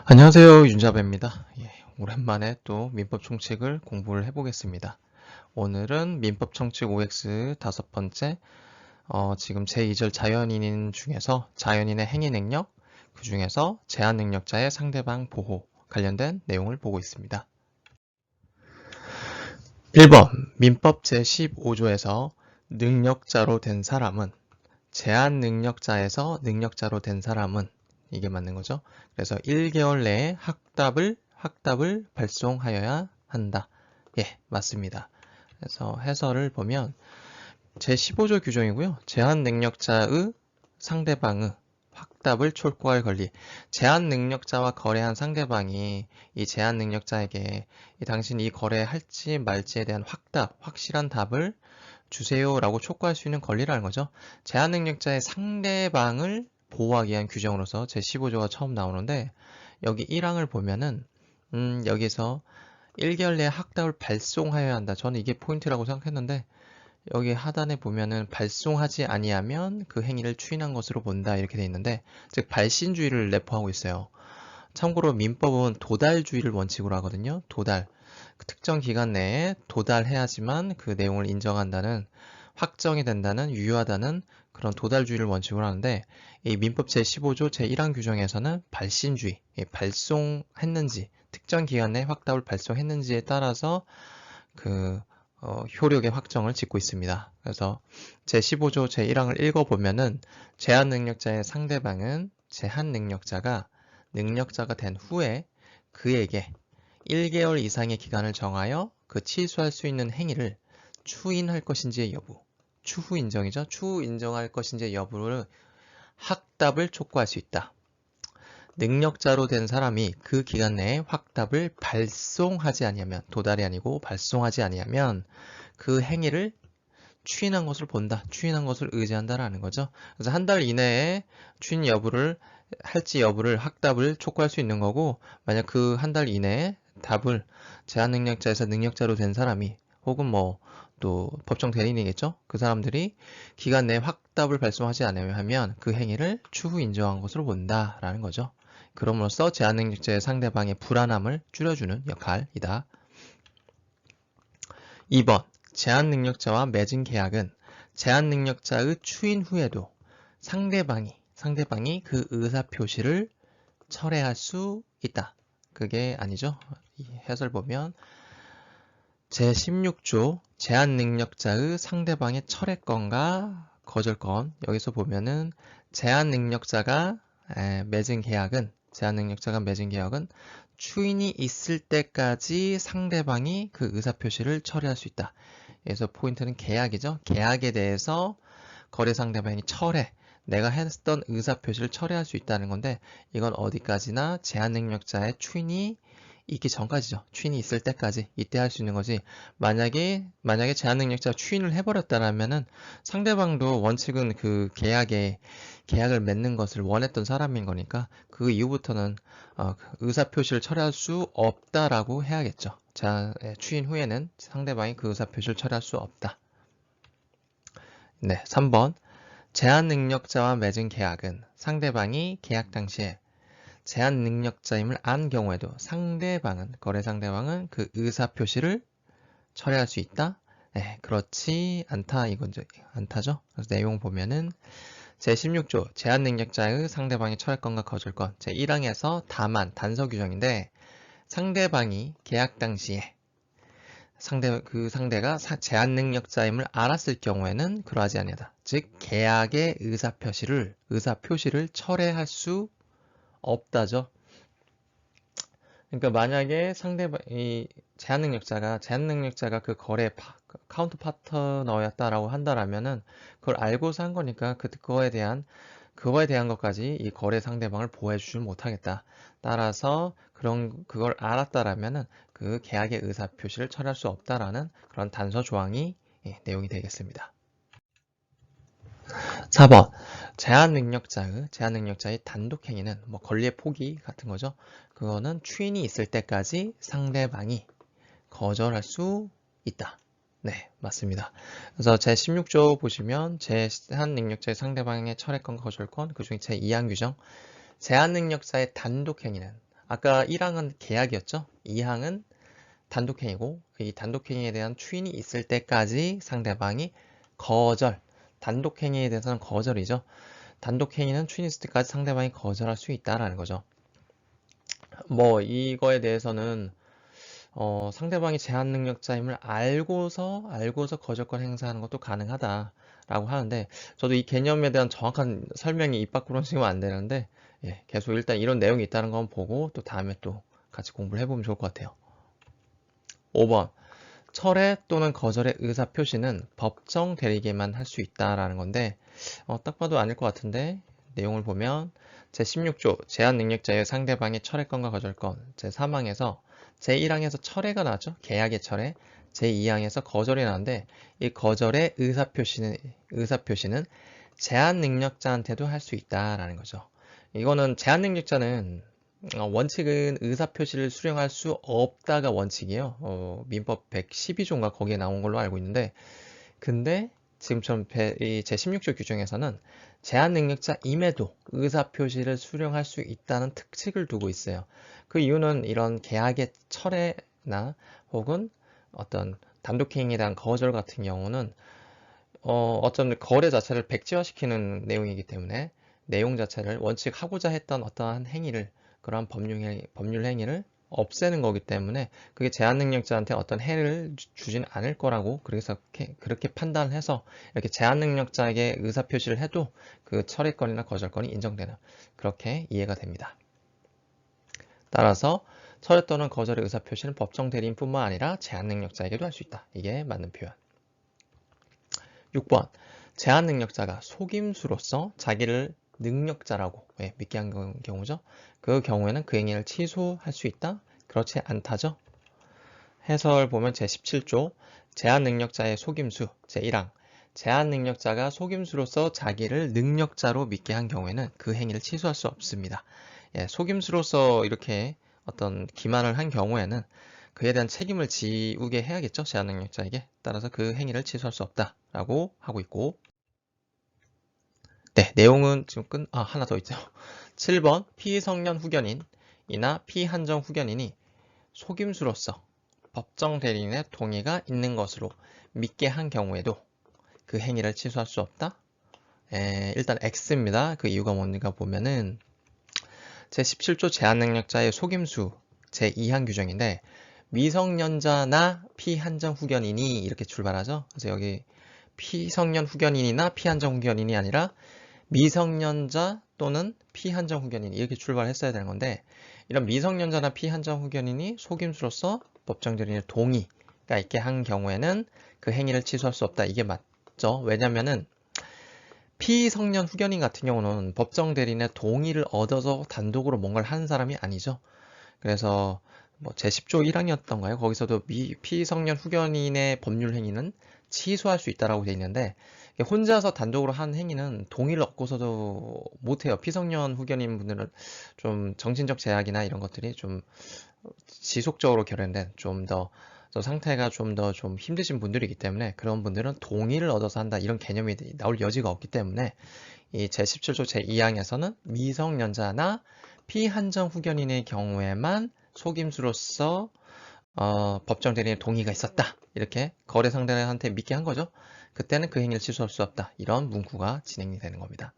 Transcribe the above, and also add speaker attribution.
Speaker 1: 안녕하세요. 윤자배입니다. 오랜만에 또 민법 총칙을 공부를 해보겠습니다. 오늘은 민법 총칙 OX 다섯 번째, 지금 제2절 자연인인 중에서 자연인의 행위 능력, 그 중에서 제한 능력자의 상대방 보호 관련된 내용을 보고 있습니다. 1번, 민법 제15조에서 능력자로 된 사람은, 제한 능력자에서 능력자로 된 사람은, 이게 맞는 거죠. 그래서 1개월 내에 확답을 발송하여야 한다. 예, 맞습니다. 그래서 해설을 보면 제15조 규정이고요. 제한 능력자의 상대방의 확답을 촉구할 권리. 제한 능력자와 거래한 상대방이 이 제한 능력자에게 당신 이 거래할지 말지에 대한 확실한 답을 주세요라고 촉구할 수 있는 권리라는 거죠. 제한 능력자의 상대방을 보호하기 위한 규정으로서 제15조가 처음 나오는데 여기 1항을 보면은 여기서 1개월 내에 확답을 발송하여야 한다. 저는 이게 포인트라고 생각했는데 여기 하단에 보면은 발송하지 아니하면 그 행위를 추인한 것으로 본다 이렇게 돼 있는데 즉 발신주의를 내포하고 있어요. 참고로 민법은 도달주의를 원칙으로 하거든요. 도달. 그 특정 기간 내에 도달해야지만 그 내용을 인정한다는 확정이 된다는 유효하다는 그런 도달주의를 원칙으로 하는데 이 민법 제15조 제1항 규정에서는 발신주의, 발송했는지 특정 기간 내에 확답을 발송했는지에 따라서 그 효력의 확정을 짓고 있습니다. 그래서 제15조 제1항을 읽어보면은 제한 능력자의 상대방은 제한 능력자가 된 후에 그에게 1개월 이상의 기간을 정하여 그 취소할 수 있는 행위를 추인할 것인지의 여부, 추후 인정이죠. 추후 인정할 것인지의 여부를 확답을 촉구할 수 있다. 능력자로 된 사람이 그 기간 내에 확답을 발송하지 아니하면, 도달이 아니고 발송하지 아니하면 그 행위를 추인한 것을 본다. 추인한 것을 의지한다라는 거죠. 그래서 한 달 이내에 추인 여부를 할지 여부를 확답을 촉구할 수 있는 거고, 만약 그 한 달 이내에 답을 제한 능력자에서 능력자로 된 사람이 혹은 뭐 또 법정 대리인이겠죠. 그 사람들이 기간 내에 확답을 발송하지 않으면 그 행위를 추후 인정한 것으로 본다라는 거죠. 그럼으로써 제한 능력자의 상대방의 불안함을 줄여주는 역할이다. 2번, 제한 능력자와 맺은 계약은 제한 능력자의 추인 후에도 상대방이 그 의사 표시를 철회할 수 있다. 그게 아니죠. 이 해설 보면 제16조 제한 능력자의 상대방의 철회권과 거절권 여기서 보면은 제한 능력자가 맺은 계약은 추인이 있을 때까지 상대방이 그 의사표시를 처리할 수 있다. 그래서 포인트는 계약이죠. 계약에 대해서 거래 상대방이 내가 했던 의사표시를 철회할 수 있다는 건데 이건 어디까지나 제한 능력자의 추인이 있기 전까지죠. 추인이 있을 때까지 이때 할 수 있는 거지. 만약에 제한 능력자가 추인을 해버렸다라면은 상대방도 원칙은 그 계약을 맺는 것을 원했던 사람인 거니까 그 이후부터는 의사표시를 철회할 수 없다라고 해야겠죠. 자, 추인 후에는 상대방이 그 의사표시를 철회할 수 없다. 네, 3번. 제한 능력자와 맺은 계약은 상대방이 계약 당시에 제한 능력자임을 안 경우에도 거래 상대방은 그 의사 표시를 철회할 수 있다? 네, 그렇지 않다죠? 그래서 내용 보면은 제16조 제한 능력자의 상대방의 철회권과 거절권 제1항에서 단서 규정인데 상대방이 계약 당시에 그 상대가 제한 능력자임을 알았을 경우에는 그러하지 아니하다. 즉 계약의 의사 표시를 철회할 수 없다죠. 그러니까 만약에 이 제한 능력자가 그 거래 카운터 파트너였다라고 한다라면은 그걸 알고서 한 거니까 그거에 대한 것까지 이 거래 상대방을 보호해 주지 못하겠다. 따라서 그걸 알았다라면은 그 계약의 의사 표시를 철회할 수 없다라는 그런 단서 조항이 내용이 되겠습니다. 4번. 제한 능력자의 단독 행위는 뭐 권리의 포기 같은 거죠. 그거는 추인이 있을 때까지 상대방이 거절할 수 있다. 네, 맞습니다. 그래서 제16조 보시면 제한 능력자의 상대방의 철회권, 거절권, 그중에 제2항 규정 제한 능력자의 단독 행위는 아까 1항은 계약이었죠? 2항은 단독행위고 이 단독행위에 대한 추인이 있을 때까지 상대방이 거절, 단독행위에 대해서는 거절이죠. 단독행위는 추인이 있을 때까지 상대방이 거절할 수 있다라는 거죠. 뭐 이거에 대해서는 상대방이 제한 능력자임을 알고서 거절권 행사하는 것도 가능하다라고 하는데 저도 이 개념에 대한 정확한 설명이 입 밖으로는 지금 안 되는데 예, 계속 일단 이런 내용이 있다는 건 보고 또 다음에 또 같이 공부를 해보면 좋을 것 같아요. 5번 철회 또는 거절의 의사 표시는 법정 대리기에만 할 수 있다라는 건데 딱 봐도 아닐 것 같은데 내용을 보면 제16조 제한 능력자의 상대방의 철회권과 거절권 제3항에서 제1항에서 철회가 나왔죠. 계약의 철회. 제2항에서 거절이 나왔는데 이 거절의 의사표시는 제한 능력자한테도 할 수 있다라는 거죠. 이거는 제한 능력자는 원칙은 의사표시를 수령할 수 없다가 원칙이에요. 민법 112조인가 거기에 나온 걸로 알고 있는데 근데 지금처럼 이 제16조 규정에서는 제한 능력자임에도 의사표시를 수령할 수 있다는 특칙을 두고 있어요. 그 이유는 이런 계약의 철회나 혹은 어떤 단독행위에 대한 거절 같은 경우는 어떤 거래 자체를 백지화시키는 내용이기 때문에 내용 자체를 원칙하고자 했던 어떠한 행위를 그러한 법률 행위를 없애는 거기 때문에 그게 제한 능력자한테 어떤 해를 주진 않을 거라고 그래서 그렇게 판단을 해서 이렇게 제한 능력자에게 의사 표시를 해도 그 철회권이나 거절권이 인정되는 그렇게 이해가 됩니다. 따라서 철회 또는 거절의 의사 표시는 법정 대리인뿐만 아니라 제한 능력자에게도 할 수 있다. 이게 맞는 표현. 6번 제한 능력자가 속임수로서 자기를 능력자라고 믿게 한 경우죠. 그 경우에는 그 행위를 취소할 수 있다? 그렇지 않다죠. 해설 보면 제17조 제한 능력자의 속임수 제1항 제한 능력자가 속임수로서 자기를 능력자로 믿게 한 경우에는 그 행위를 취소할 수 없습니다. 속임수로서 이렇게 어떤 기만을 한 경우에는 그에 대한 책임을 지우게 해야겠죠. 제한 능력자에게. 따라서 그 행위를 취소할 수 없다라고 하고 있고 네, 내용은 지금 하나 더 있죠. 7번 피성년 후견인이나 피한정 후견인이 속임수로서 법정 대리인의 동의가 있는 것으로 믿게 한 경우에도 그 행위를 취소할 수 없다? 일단 X입니다. 그 이유가 뭔가 보면은 제17조 제한능력자의 속임수 제2항 규정인데 미성년자나 피한정 후견인이 이렇게 출발하죠. 그래서 여기 피성년 후견인이나 피한정 후견인이 아니라 미성년자 또는 피한정 후견인 이렇게 출발했어야 되는 건데 이런 미성년자나 피한정 후견인이 속임수로서 법정 대리인의 동의가 있게 한 경우에는 그 행위를 취소할 수 없다. 이게 맞죠? 왜냐면은 피성년 후견인 같은 경우는 법정 대리인의 동의를 얻어서 단독으로 뭔가를 하는 사람이 아니죠. 그래서 뭐 제10조 1항이었던가요? 거기서도 피성년 후견인의 법률 행위는 취소할 수 있다라고 되어 있는데 혼자서 단독으로 한 행위는 동의를 얻고서도 못해요. 피성년 후견인 분들은 좀 정신적 제약이나 이런 것들이 좀 지속적으로 결연된 좀 더 상태가 좀 더 좀 힘드신 분들이기 때문에 그런 분들은 동의를 얻어서 한다 이런 개념이 나올 여지가 없기 때문에 이 제17조 제2항에서는 미성년자나 피한정 후견인의 경우에만 속임수로서 법정 대리인의 동의가 있었다. 이렇게 거래 상대한테 믿게 한 거죠. 그때는 그 행위를 취소할 수 없다. 이런 문구가 진행이 되는 겁니다.